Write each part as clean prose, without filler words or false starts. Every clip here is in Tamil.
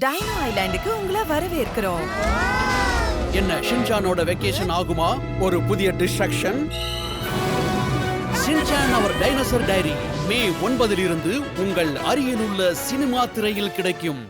டைனோ ஐலாண்டுக்கு உங்களை வரவேற்கிறோம். என்ன ஷின்சானோட வெக்கேஷன் ஆகுமா? ஒரு புதிய டிஸ்ட்ராக்ஷன். ஷின்சான் அவர் டைனோசர் டைரி மே 9 உங்கள் அருகிலுள்ள சினிமா திரையில் கிடைக்கும்.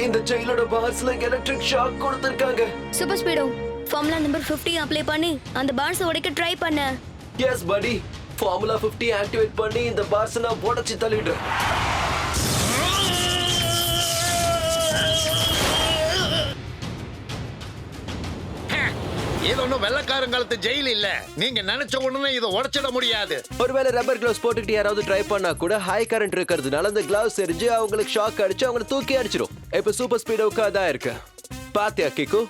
இந்த ஜெயிலோட பார்ஸ்ல எலக்ட்ரிக் ஷாக் கொடுத்திருக்காங்க. Super speedo formula number 50 apply பண்ணி அந்த பார்ஸ் உடைக்க ட்ரை பண்ண. எஸ் படி, ஃபார்முலா 50 ஆக்டிவேட் பண்ணி இந்த பார்ஸ் நான் உடைச்சு தள்ளிடுறேன். இது ஒன்னும் வெள்ளக்காரங்காலத்து ஜெயில் இல்ல. நீங்க நினைச்ச உடனே இதை உடைச்சிட முடியாது. ஒருவேளை ரப்பர் கிளவுஸ் போட்டுக்கிட்டு யாராவது ட்ரை பண்ணா கூட ஹை கரண்ட் இருக்கிறதுனால அந்த கிளவுஸ் எரிஞ்சு அவங்களுக்கு ஷாக் அடிச்சு அவங்களை தூக்கி அடிச்சிடும். இப்ப சூப்பர் ஸ்பீடோக்கு அதான் இருக்கு. பாத்தியா கிக்கு,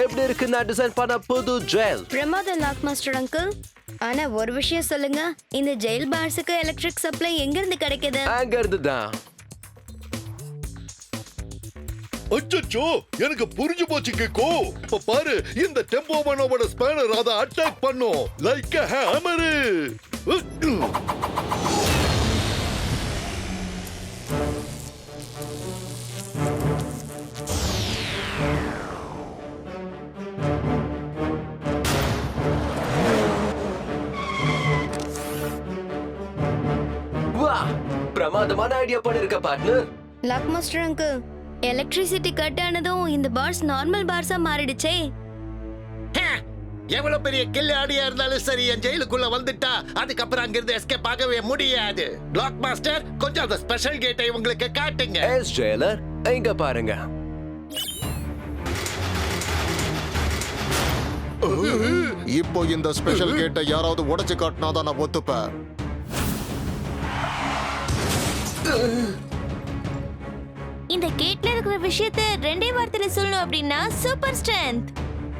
எப்படி இருக்கு நான் டிசைன் பண்ண புது ஜெயில்? பிரமாத லாக் மாஸ்டர் அங்கிள். ஆனா ஒரு விஷயம் சொல்லுங்க, இந்த ஜெயில் பார்ஸுக்கு எலக்ட்ரிக் சப்ளை எங்க இருந்து கிடைக்குது? அங்க இருந்து தான். அச்சச்சோ, எனக்கு புரிஞ்சு போச்சு கேக்கோ. இப்ப பாரு, இந்த டெம்போ மனோவோட ஸ்பேனர் அதை அட்டாக் பண்ணும் லைக் a hammer. வா, பிரமாதமான ஐடியா பண்ணிருக்க partner. Lock master uncle, electricity cut ஆனதும் இந்த பார்ஸ் நார்மல் பார்ஸா மாறிடுச்சே. எவ்வளவு பெரிய கில்லாடியா இருந்தாலும் சரி, என் ஜெயிலுக்குள்ள வந்துட்டா அதுக்கப்புறம் அங்கிருந்து எஸ்கேப் ஆகவே முடியாது. லாக் மாஸ்டர், கொஞ்சம் அந்த ஸ்பெஷல் கேட்டை உங்களுக்கு காட்டுங்க. எஸ் ஜெயிலர், இங்க பாருங்க. இப்போ இந்த ஸ்பெஷல் கேட்டை யாராவது உடைச்சு காட்டினாதான் நான் ஒத்துப்பேன். இந்த கேட்ல இருக்கிற விஷயத்தை ரெண்டே வார்த்தையில சொல்லணும் அப்படின்னா சூப்பர் ஸ்ட்ரென்த்.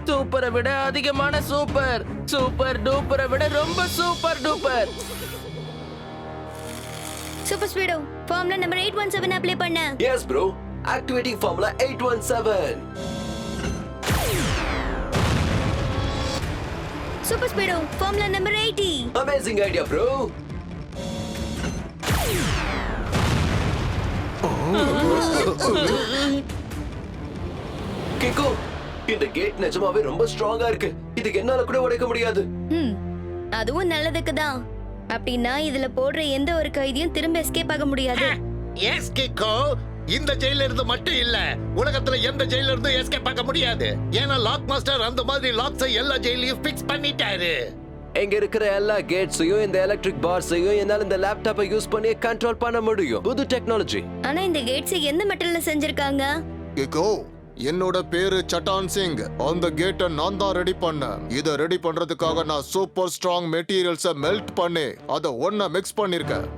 சூப்பரை விட அதிகமான சூப்பர், சூப்பர் டூப்பரை விட ரொம்ப super duper. Super speedo formula number 817 apply பண்ண. Yes bro, activating formula 817. Super speedo formula number 80. Amazing idea bro. Kiko, இந்த கேட் நிஜமாவே ரொம்ப ஸ்ட்ராங்கா இருக்கு. இதுக்கு என்னால கூட உடைக்க முடியாது. அதுவும் நல்லதுக்கு தான். அப்படின்னா இதுல போடுற எந்த ஒரு கைதியும் திரும்ப எஸ்கேப் ஆக முடியாது. எஸ் கிக்கோ, இந்த ஜெயில இருந்து மட்டும் இல்ல, உலகத்துல எந்த ஜெயில இருந்து எஸ்கேப் ஆக முடியாது. ஏன்னா லாக் மாஸ்டர் அந்த மாதிரி லாக்ஸை எல்லா ஜெயிலையும் ஃபிக்ஸ் பண்ணிட்டாரு. எங்க இருக்கிற எல்லா கேட்ஸையும் இந்த எலக்ட்ரிக் பார்ஸையும் என்னால இந்த லேப்டாப்பை யூஸ் பண்ணி கண்ட்ரோல் பண்ண முடியும். புது டெக்னாலஜி. ஆனா இந்த கேட்ஸ் எந்த மெட்டல்ல செஞ்சிருக்காங்க? கேக்கோ, என்னோட பேரு சட்டான் சிங். அந்த கேட்டை நான் தான் ரெடி பண்ணேன். இதை ரெடி பண்றதுக்காக நான் சூப்பர் ஸ்ட்ராங் மெட்டீரியல்ஸை மெல்ட் பண்ணி அதை ஒண்ணா மிக்ஸ் பண்ணிருக்கேன்.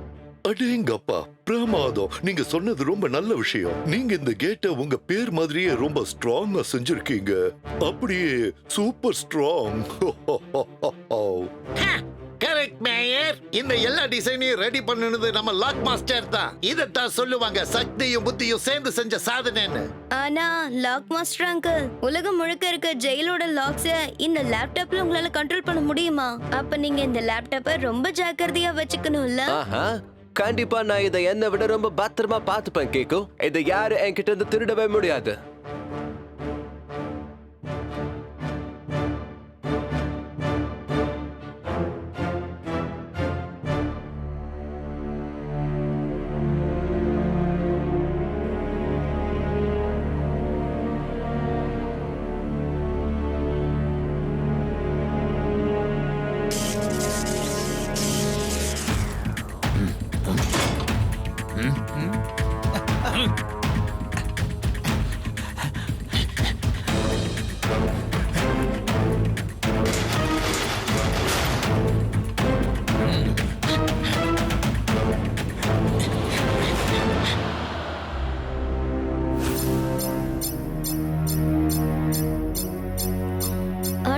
அடேங்கப்பா, பிரமாதம். நீங்க சொன்னது ரொம்ப நல்ல விஷயம். நீங்க இந்த கேட்டை உங்க பேர் மாதிரியே ரொம்ப ஸ்ட்ராங்கா செஞ்சிருக்கீங்க. அப்படியே சூப்பர் ஸ்ட்ராங். Correct mayor. இந்த எல்லா டிசைனையும் ரெடி பண்ணுனது நம்ம லாக் மாஸ்டர் தான். இதத்தான் சொல்லுவாங்க சக்தியும் புத்தியும் சேர்ந்து செஞ்ச சாதனைன்னு. ஆனா லாக் மாஸ்டர் அங்கிள், உலகம் முழுக்க இருக்க ஜெயிலோட லாக்ஸ இந்த லேப்டாப்ல உங்களால கண்ட்ரோல் பண்ண முடியுமா? அப்ப நீங்க இந்த லேப்டாப்பை ரொம்ப ஜாக்கிரதையா வச்சுக்கணும்ல. ஆஹா, கண்டிப்பா நான் இதை என்னை விட ரொம்ப பத்திரமா பார்த்துப்பேன் கேக்கோ. இதை யாரு என்கிட்ட இருந்து திருடவே முடியாது.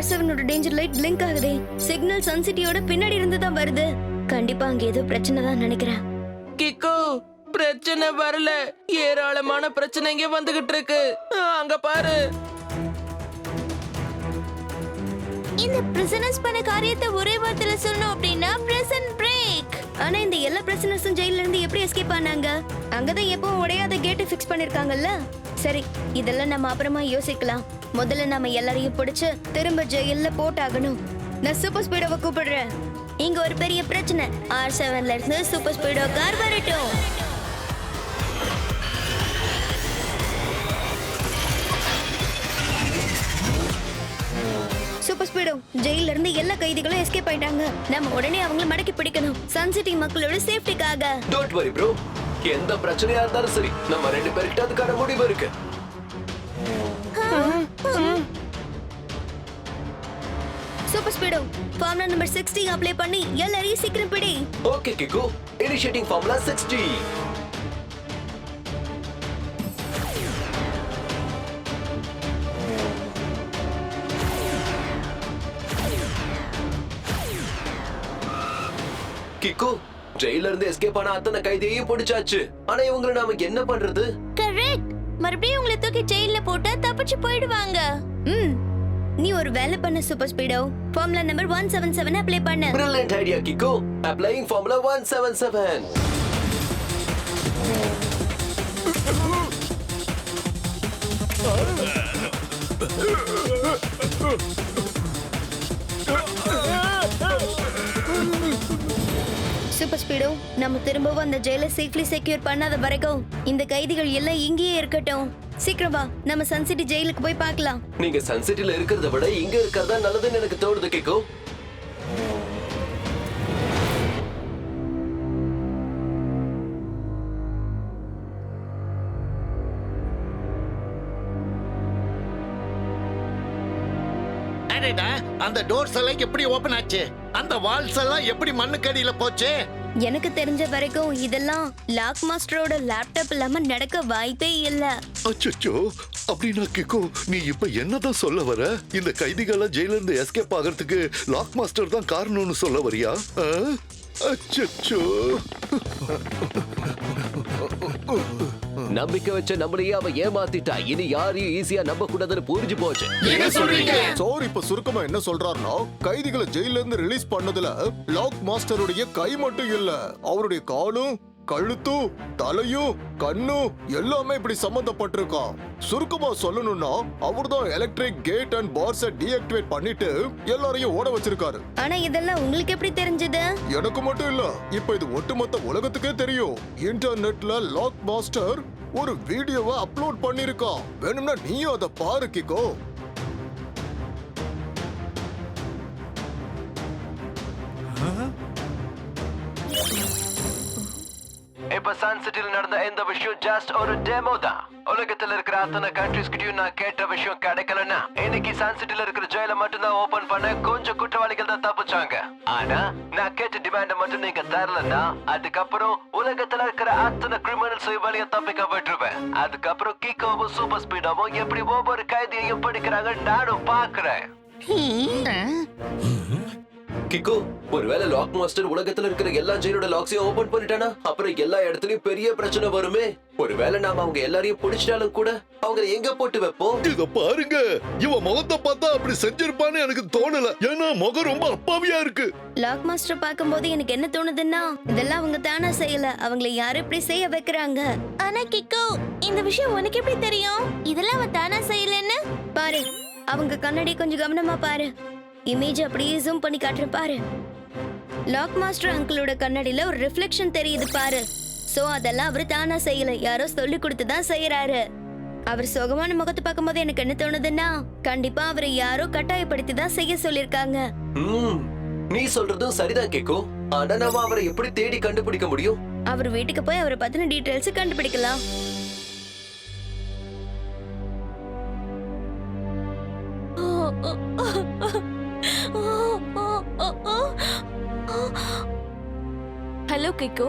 R7 டேஞ்சர் லைட் பிளிங்க் ஆகுதே. சிக்னல் சன் சிட்டியோட பின்னாடி இருந்து தான் வருது. கண்டிப்பா அங்க ஏதோ பிரச்சனை தான் நினைக்கிறேன். கிக்கு பிரச்சனை வரல, ஏராளமான பிரச்சனை இங்க வந்துகிட்டு இருக்கு. அங்க பாரு. இந்த பிரிசனர்ஸ் பண்ண காரியத்தை ஒரே வார்த்தையில சொல்லணும் அப்படின்னா பிரிசன் பிரேக். ஆனா இந்த எல்லா பிரிசனர்ஸும் ஜெயில இருந்து எப்படி எஸ்கேப் ஆனாங்க? அங்கதான் எப்பவும் உடையாத கேட்டை ஃபிக்ஸ் பண்ணிருக்காங்கல்ல. சரி, இதெல்லாம் நம்ம அப்புறமா யோசிக்கலாம். முதல்ல நம்ம எல்லாரையும் பிடிச்சு திரும்ப ஜெயில போட்டாகணும். நான் சூப்பர் ஸ்பீடோவை கூப்பிடுறேன். இங்க ஒரு பெரிய பிரச்சனை. R7ல இருந்து சூப்பர் ஸ்பீடோ கார் வரட்டும். சூப்பர் ஸ்பீடோ, ஜெயில இருந்து எல்லா கைதிகளும் எஸ்கேப் ஆயிட்டாங்க. நம்ம உடனே அவங்கள மடக்கி பிடிக்கணும், சன் சிட்டி மக்களோட சேஃப்டிக்காக. டோன்ட் வரி ப்ரோ, எந்த பிரச்சனையா இருந்தாலும் சரி, நம்ம 2 பேர்கிட்ட அதுக்கான முடிவு இருக்கு. Super speedo, formula number 60 apply பண்ணி எல்லாரையும் சீக்கிரம் பிடி. Okay kick, initiating formula 60. Kick, ஜெயில இருந்து எஸ்கேப் ஆன அத்தனை கைதியையும் பிடிச்சாச்சு. ஆனா இவங்களை நாம என்ன பண்றது? கரெக்ட், மறுபடியும் உங்களை தூக்கி ஜெயில போட்டா தப்பிச்சு போயிடுவாங்க. நீ ஒரு வேலை பண்ண super speedo. Formula number 177 apply பண்ணு. Brilliant idea, Kiko. Applying formula 177. Super speedo, நம்ம திரும்பவும் அந்த ஜெயிலை சேஃப்லி செக்யூர் பண்ணாத வரைக்கும் இந்த கைதிகள் எல்லாம் இங்கேயே இருக்கட்டும். சீக்கிரம் வா, நம்ம சன் சிட்டி ஜெயிலுக்கு போய் பார்க்கலாம். நீங்க சன் சிட்டில இருக்கிறத விட இங்க இருக்கிறதா நல்லதுன்னு எனக்கு தோணுது கிக்கு. அடடா, அந்த டோர்ஸ் எல்லாம் எப்படி ஓபன் ஆச்சு? அந்த வால்ஸ் எல்லாம் எப்படி மண்ணுக்கடியில போச்சு? எனக்கு தெரிஞ்ச வரைக்கும் இதெல்லாம் லாக் மாஸ்டரோட லேப்டாப் இல்லாம நடக்க வாய்ப்பே இல்ல. அச்சச்சோ, அப்படின்னா கிக்கு நீ இப்ப என்னதான் சொல்ல வர? இந்த கைதிகள ஜெயில இருந்து எஸ்கேப் ஆகிறதுக்கு லாக் மாஸ்டர் தான் காரணம்னு சொல்ல வரியா? அச்சச்சோ, நம்பிக்கை வச்ச நம்மளையே அவ ஏமாத்திட்டா. இனி யாரையும் ஈஸியா நம்ப கூடாதுன்னு புரிஞ்சு போச்சு. சார், இப்ப சுருக்கமா என்ன சொல்றாருன்னா, கைதிகளை ஜெயில இருந்து ரிலீஸ் பண்ணதுல லாக் மாஸ்டருடைய கை மட்டும் இல்ல, அவருடைய காலும் கழுத்தும் தலையும் கண்ணும் எல்லாமே இப்படி சம்பந்தப்பட்டிருக்கான். சுருக்கமா சொல்லணும்னா அவர்தான் எலக்ட்ரிக் கேட் அண்ட் பார்ஸை டீஆக்டிவேட் பண்ணிட்டு எல்லாரையும் ஓட வச்சிருக்காரு. ஆனா இதெல்லாம் உங்களுக்கு எப்படி தெரிஞ்சது? எனக்கு மட்டும் இல்ல, இப்ப இது ஒட்டுமொத்த உலகத்துக்கே தெரியும். இன்டர்நெட்ல லாக் மாஸ்டர் ஒரு வீடியோவை அப்லோட் பண்ணிருக்கான். வேணும்னா நீயும் அதை பாரு கிக்கோ. இப்ப சன் சிட்டில நடந்த இந்த விஷயம் ஜஸ்ட் ஒரு டெமோ தான். உலகத்துல இருக்கிற அத்தனை கண்ட்ரிஸ் கிட்டயும் நான் கேட்ட விஷயம் கிடைக்கலன்னா இன்னைக்கு சன் சிட்டில இருக்கிற ஜெயில மட்டும் தான் ஓபன் பண்ண கொஞ்சம் குற்றவாளிகள் தான் தப்பிச்சாங்க. ஆனா நான் கேட்ட டிமாண்ட மட்டும் நீங்க தரலன்னா அதுக்கப்புறம் உலகத்துல இருக்கிற அத்தனை கிரிமினல்ஸையும் வழிய தப்பிக்க விட்டுருவேன். அதுக்கப்புறம் கிக்கோவும் சூப்பர் ஸ்பீடாவும் எப்படி ஒவ்வொரு கைதியையும் படிக்கிறாங்க நானும் பாக்குறேன். கிக்கு, ஒருவேளை லாக் மாஸ்டர் உலகத்துல இருக்கிற எல்லா ஜெயிலோட லாக்ஸையும் ஓபன் பண்ணிட்டானா அப்புறம் எல்லா இடத்துலயும் பெரிய பிரச்சனை வருமே. ஒருவேளை நாம அவங்க எல்லாரையும் பிடிச்சிட்டாலும் கூட அவங்க எங்க போட்டு வைப்போம்? இத பாருங்க, இவன் முகத்தை பார்த்தா அப்படி செஞ்சிருப்பான்னு எனக்கு தோணல. ஏன்னா முகம் ரொம்ப அப்பாவியா இருக்கு. லாக் மாஸ்டர் பாக்கும்போது எனக்கு என்ன தோணுதுன்னா, இதெல்லாம் அவங்க தானா செய்யல, அவங்களை யாரும் இப்படி செய்ய வைக்கிறாங்க. ஆனா கிக்கு, இந்த விஷயம் உனக்கு எப்படி தெரியும்? இதெல்லாம் அவன் தானா செய்யலன்னு பாரு. அவங்க கண்ணாடி கொஞ்சம் கவனமா பாரு. இமேஜ் அப்படியே ஜூம் பண்ணி காட்டுற பாரு. லாக் மாஸ்டர் அங்கிளோட கண்ணாடியில ஒரு ரிஃப்ளெக்ஷன் தெரியுது பாரு. சோ அதெல்லாம் அவர் தானா செய்யல, யாரோ சொல்லி கொடுத்து தான் செய்யறாரு. அவர் சுகமான முகத்தை பார்க்கும்போது எனக்கு என்ன தோணுதுன்னா, கண்டிப்பா அவரை யாரோ கட்டாயப்படுத்தி தான் செய்ய சொல்லிருக்காங்க. நீ சொல்றதும் சரிதான் கேக்கோ. ஆனா நாம அவரை எப்படி தேடி கண்டுபிடிக்க முடியும்? அவர் வீட்டுக்கு போய் அவரை பத்தின டீடைல்ஸ் கண்டுபிடிக்கலாம். Hello, Kiko.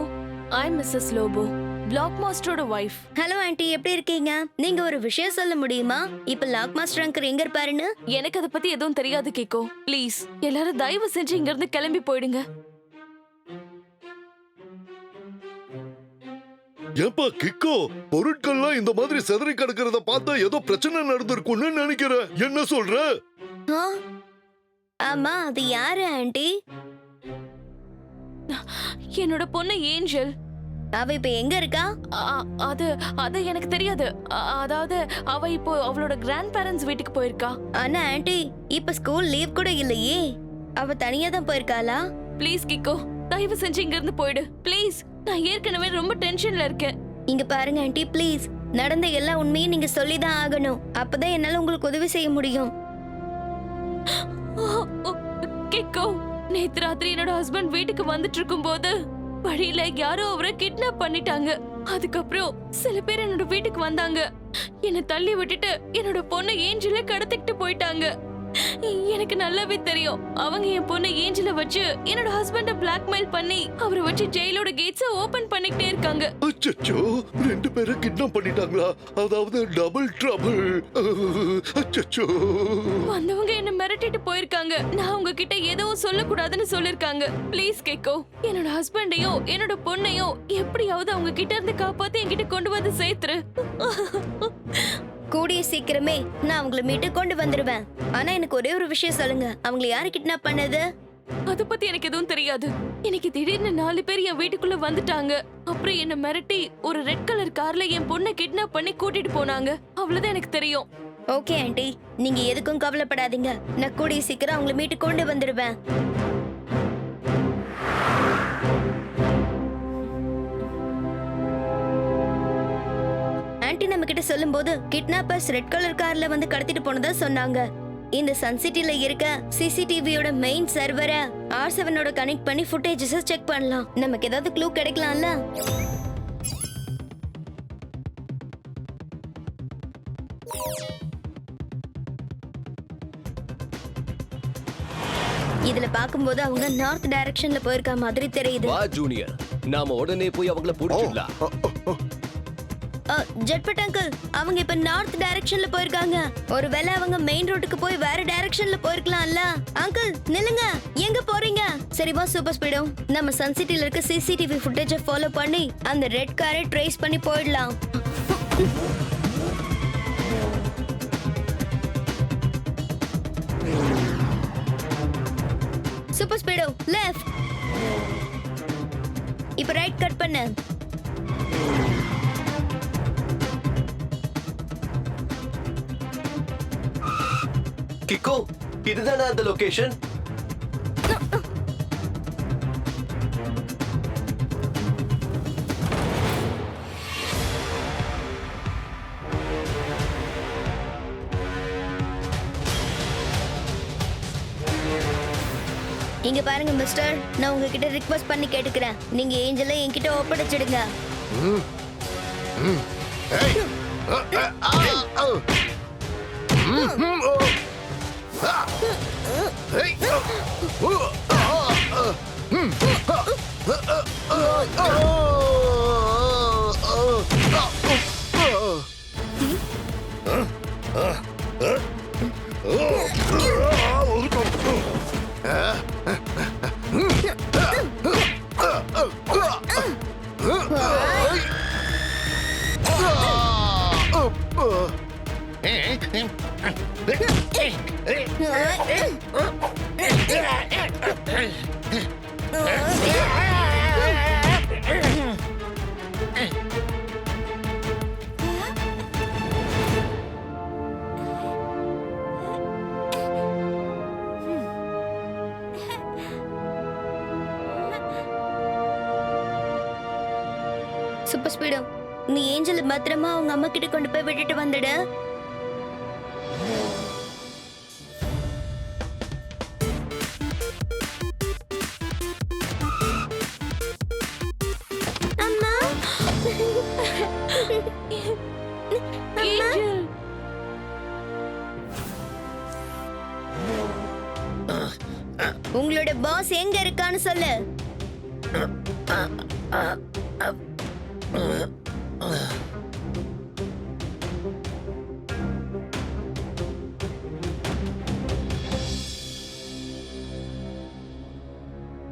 I'm Mrs. Lobo. Black மாஸ்டரோட வைஃப். ஹலோ ஆண்டி, எப்படி இருக்கீங்க? நீங்க ஒரு விஷயம் சொல்ல முடியுமா? இப்ப லாக் மாஸ்டர் அங்கிள் எங்க இருப்பாருன்னு? எனக்கு அதை பத்தி எதுவும் தெரியாது கேக்கோ. ப்ளீஸ் எல்லாரும் தயவு செஞ்சு இங்க இருந்து கிளம்பி போயிடுங்க. ஏப்பா கிக்கோ, பொருட்கள்லாம் இந்த மாதிரி சிதறி கிடக்கிறத பார்த்தா ஏதோ பிரச்சனை நடந்திருக்கும்னு நினைக்கிறேன். என்ன சொல்ற? ஆ? ஆமா, அது யாரு ஆண்டி? என்னோட பொண்ணு ஏஞ்சல். அவ இப்ப எங்க இருக்கா? அது அது எனக்கு தெரியாது. அதாவது அவ இப்போ அவளோட கிராண்ட் பேரண்ட்ஸ் வீட்டுக்கு போயிருக்கா. ஆனா ஆண்டி, இப்ப ஸ்கூல் லீவ் கூட இல்லையே. அவ தனியா தான் போயிருக்காளா? ப்ளீஸ் கிக்கோ, தயவு செஞ்சு இங்க இருந்து போயிடு ப்ளீஸ். நான் ஏற்கனவே ரொம்ப டென்ஷன்ல இருக்கேன். இங்க பாருங்க ஆண்டி, ப்ளீஸ். நடந்த எல்லா உண்மையும் நீங்க சொல்லிதான் ஆகணும். அப்பதான் என்னால உங்களுக்கு உதவி செய்ய முடியும். கிக்கோ, நேத்து ராத்திரி என்னோட ஹஸ்பண்ட் வீட்டுக்கு வந்துட்டு இருக்கும்போது வழியில யாரோ அவரை கிட்னாப் பண்ணிட்டாங்க. அதுக்கப்புறம் சில பேர் என்னோட வீட்டுக்கு வந்தாங்க. என்னை தள்ளி விட்டுட்டு என்னோட பொண்ணு ஏஞ்சல கடத்திக்கிட்டு போயிட்டாங்க. எனக்கு நல்லாவே தெரியும் அவங்க என் பொண்ணு ஏஞ்சல வச்சு என்னோட ஹஸ்பண்ட பிளாக்மெயில் பண்ணி அவரை வச்சு ஜெயிலோட கேட்ஸ ஓபன் பண்ணிக்கிட்டே இருக்காங்க. அச்சச்சோ, 2 பேரை கிட்னாப் பண்ணிட்டாங்களா? அதாவது டபுள் ட்ரபிள். அச்சச்சோ. வந்தவங்க என்ன மிரட்டிட்டு போயிருக்காங்க. நான் உங்ககிட்ட எதுவும் சொல்லக்கூடாதுன்னு சொல்லிருக்காங்க. ப்ளீஸ் கேக்கோ, என்னோட ஹஸ்பண்டையும் என்னோட பொண்ணையும் எப்படியாவது அவங்க கிட்ட இருந்து காப்பாத்தி என்கிட்ட கொண்டு வந்து சேர்த்துரு. கூடிய சீக்கிரமே நான் அவங்கள மீட்டு கொண்டு வந்துருவேன். ஆனா எனக்கு ஒரே ஒரு விஷயம் சொல்லுங்க, அவங்களை யாரு கிட்னாப் பண்ணது? அத பத்தி எனக்கு எதுவும் தெரியாது. எனக்கு திடீர்னு 4 பேர் என் வீட்டுக்குள்ள வந்துட்டாங்க. அப்புறம் என்ன மிரட்டி ஒரு ரெட் கலர் கார்ல என் பொண்ணை கிட்னாப் பண்ணி கூட்டிட்டு போனாங்க. அவ்வளவுதான் எனக்கு தெரியும். ஓகே ஆண்டி, நீங்க எதுக்கும் கவலைப்படாதீங்க. நான் கூடிய சீக்கிரம் அவங்கள மீட்டு கொண்டு வந்துருவேன். ஆண்டி நம்ம கிட்ட சொல்லும்போது கிட்னாப்பர்ஸ் ரெட் கலர் கார்ல வந்து கடத்திட்டு போனதா சொன்னாங்க. இந்த சன் சிட்டில இருக்க சிசிடிவியோட மெயின் சர்வரை R7ஓட கனெக்ட் பண்ணி ஃபுட்டேஜஸ் செக் பண்ணலாம். நமக்கு ஏதாவது க்ளூ கிடைக்கலாம்ல? இதுல பாக்கும்போது அவங்க நார்த் டைரக்ஷன்ல போயிருக்க மாதிரி தெரியுது. வா ஜூனியர், நாம உடனே போய் அவங்கள புடிச்சிடலாம். ஜெட்பட் அங்கிள், அவங்க இப்ப நார்த் டைரக்ஷன்ல போயிருக்காங்க. ஒருவேளை அவங்க மெயின் ரோட்டுக்கு போய் வேற டைரக்ஷன்ல போயிருக்கலாம்ல. அங்கிள் நில்லுங்க, எங்க போறீங்க? சரி வா சூப்பர் ஸ்பீடோ, நம்ம சன் சிட்டில இருக்க சிசிடிவி ஃபுட்டேஜை ஃபாலோ பண்ணி அந்த ரெட் காரை ட்ரேஸ் பண்ணி போயிடலாம். சூப்பர் ஸ்பீடோ லெஃப்ட், இப்ப ரைட் கட் பண்ணு. கிக்கோ, இதுதானே அந்த லொகேஷன்? இங்க பாருங்க மிஸ்டர், நான் உங்ககிட்ட ரிக்வெஸ்ட் பண்ணி கேட்டுக்கிறேன். நீங்க ஏஞ்சலை என்கிட்ட ஒப்படைச்சிடுங்க. சூப்பர் ஸ்பீடோ, நீ ஏஞ்சல் பத்திரமா அவங்க அம்மா கிட்ட கொண்டு போய் விட்டுட்டு வந்துடு. அம்மா, ஏஞ்சல், உங்களோட பாஸ் எங்க இருக்கான்னு சொல்லு.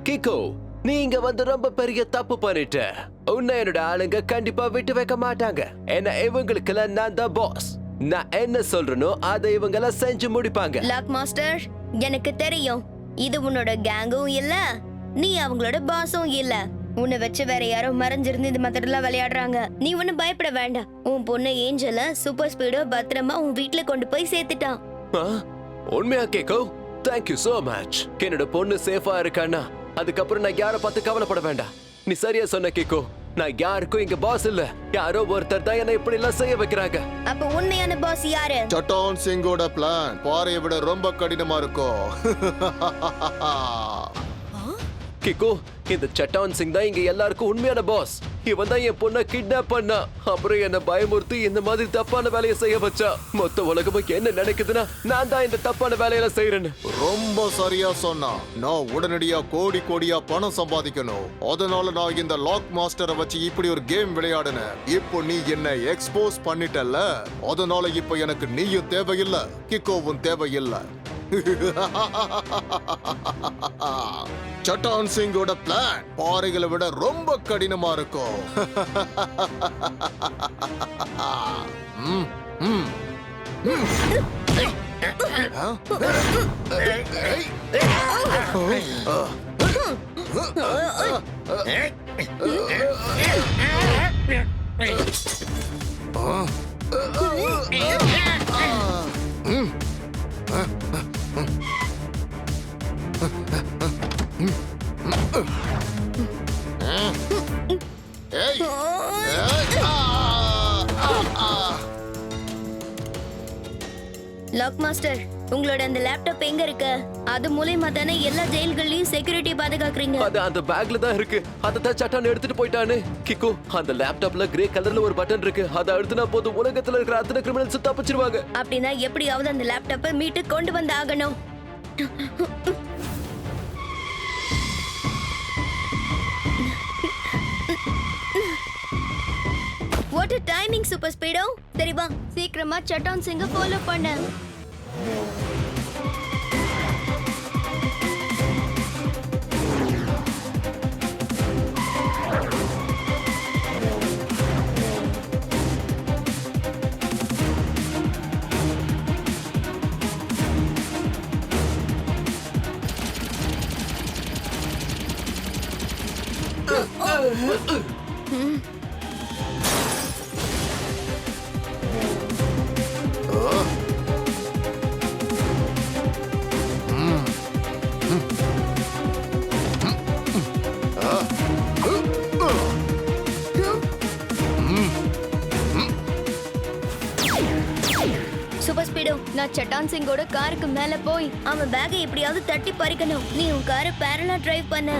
கிக்கோ நீங்க வந்து ரொம்ப பெரிய தப்பு பண்ணிட்ட. உன்னை என்னோட ஆளுங்க கண்டிப்பா விட்டு வைக்க மாட்டாங்க. ஏன்னா இவங்களுக்கெல்லாம் நான் தான் பாஸ். நான் என்ன சொல்றேனோ அதை இவங்கெல்லாம் செஞ்சு முடிப்பாங்க. லாக் மாஸ்டர், எனக்கு தெரியும் இது உன்னோட கேங்கும் இல்ல, நீ அவங்களோட பாஸும் இல்ல. உன்னை வச்சு வேற யாரோ மறைஞ்சிருந்து இந்த மெத்தட்லாம் விளையாடுறாங்க. நீ ஒன்னும் பயப்பட வேண்டாம். உன் பொண்ணு ஏஞ்சல சூப்பர் ஸ்பீடோ பத்திரமா உன் வீட்டுல கொண்டு போய் சேர்த்துட்டான். உண்மையா கேக்கோ? Thank you so much. என்னோட பொண்ணு சேஃபா இருக்கானா அதுக்கப்புறம் நான் யாரை பார்த்து கவலைப்பட வேண்டாம். நீ சரியா சொன்ன கேக்கோ. நான் யாருக்கும் இங்க பாஸ் இல்ல. யாரோ ஒருத்தர் தான் என்ன இப்படி எல்லாம் செய்ய வைக்கிறாங்க. அப்ப உண்மையான பாஸ் யாரு? சட்டான் சிங்கோட பிளான் பாறையை விட ரொம்ப கடினமா இருக்கும். கிக்கோ இந்த சட்டான் சிங் தான் இங்க எல்லாருக்கும் உண்மையான பாஸ். இவன் தான் என் பொண்ணை கிட்னாப் பண்ணா. அப்புறம் என்ன பயமுறுத்தி இந்த மாதிரி தப்பான வேலையை செய்ய வச்சா. மொத்த உலகமும் என்ன நினைக்குதுன்னா நான் தான் இந்த தப்பான வேலையில செய்யறேன்னு. ரொம்ப சரியா சொன்னா. நான் உடனடியா கோடி கோடியா பணம் சம்பாதிக்கணும். அதனால நான் இந்த லாக் மாஸ்டரை வச்சு இப்படி ஒரு கேம் விளையாடுனேன். இப்போ நீ என்ன எக்ஸ்போஸ் பண்ணிட்டல்ல, அதனால இப்ப எனக்கு நீயும் தேவையில்லை, கிக்கோவும் தேவையில்லை. சட்டான் சிங்கோட பிளான் பாறைகளை விட ரொம்ப கடினமா இருக்கும். ம், ம், ம். ஆ? ஏய்! லாக் மாஸ்டர், உங்களோட அந்த லேப்டாப் எங்க இருக்கு? அது மூலமா தானே எல்லா ஜெயில்கள்லயும் செக்யூரிட்டி பாதுகாக்கிறீங்க. அது அந்த பேக்ல தான் இருக்கு. அதை தான் சட்டான் எடுத்துட்டு போயிட்டானு. கிக்கோ அந்த லேப்டாப்ல கிரே கலர்ல ஒரு பட்டன் இருக்கு. அதை அழுத்தினா போதும் உலகத்துல இருக்கிற அத்தனை கிரிமினல்ஸ் தப்பிச்சிருவாங்க. அப்படின்னா எப்படியாவது அந்த லேப்டாப்பை மீட்டு கொண்டு வந்து ஆகணும். What a timing, Super Speedo. சரி வா, சீக்கிரமா சட்டான் சிங்க ஃபாலோ பண்ணு. சூப்பர் ஸ்பீடோ, நான் சட்டான் சிங்கோட காருக்கு மேல போய் அவன் பேக்கை எப்படியாவது தட்டி பறிக்கணும். நீ உன் காரை பேரலா டிரைவ் பண்ணு.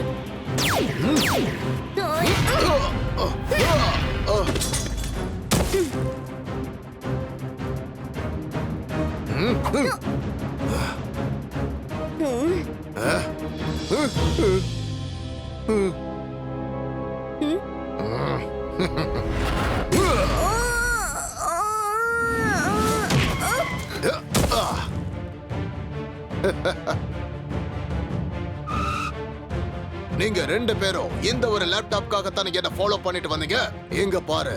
நீங்க ரெண்டு பேரும் இந்த ஒரு லேப்டாப்காகத்தான் என்ன ஃபாலோ பண்ணிட்டு வந்தீங்க. எங்க பாரு,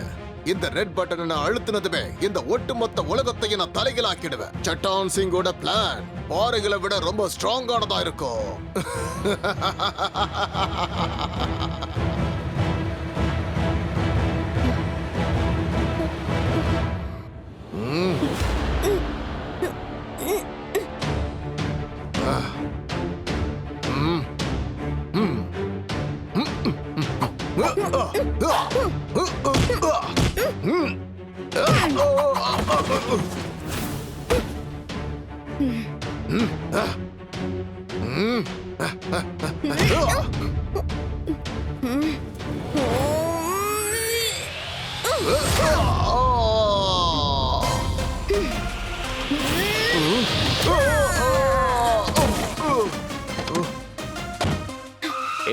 இந்த ரெட் பட்டனை நான் அழுத்தினதுமே இந்த ஒட்டுமொத்த உலகத்தையும் நான் தலைகளாக்கிடுவேன். சட்டான் சிங்கோட பிளான் பாறைகளை விட ரொம்ப ஸ்ட்ராங்கானதா இருக்கும்.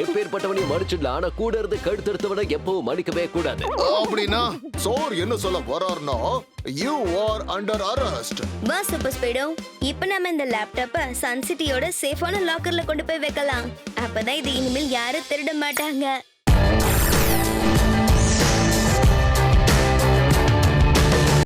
எப்பேற்பட்டவனையும் மன்னிச்சிடலாம், ஆனா கூட இருந்து கழுத்தெடுத்தவனை எப்பவும் மன்னிக்கவே கூடாது. அப்படின்னா சோர் என்ன சொல்ல வர்றாருன்னா யூ ஆர் அண்டர் அரெஸ்ட். வா சூப்பர் ஸ்பீடோ, இப்ப நம்ம இந்த லேப்டாப்ப சன் சிட்டியோட சேஃபான லாக்கர்ல கொண்டு போய் வைக்கலாம். அப்பதான் இது இனிமேல் யாரும் திருட மாட்டாங்க.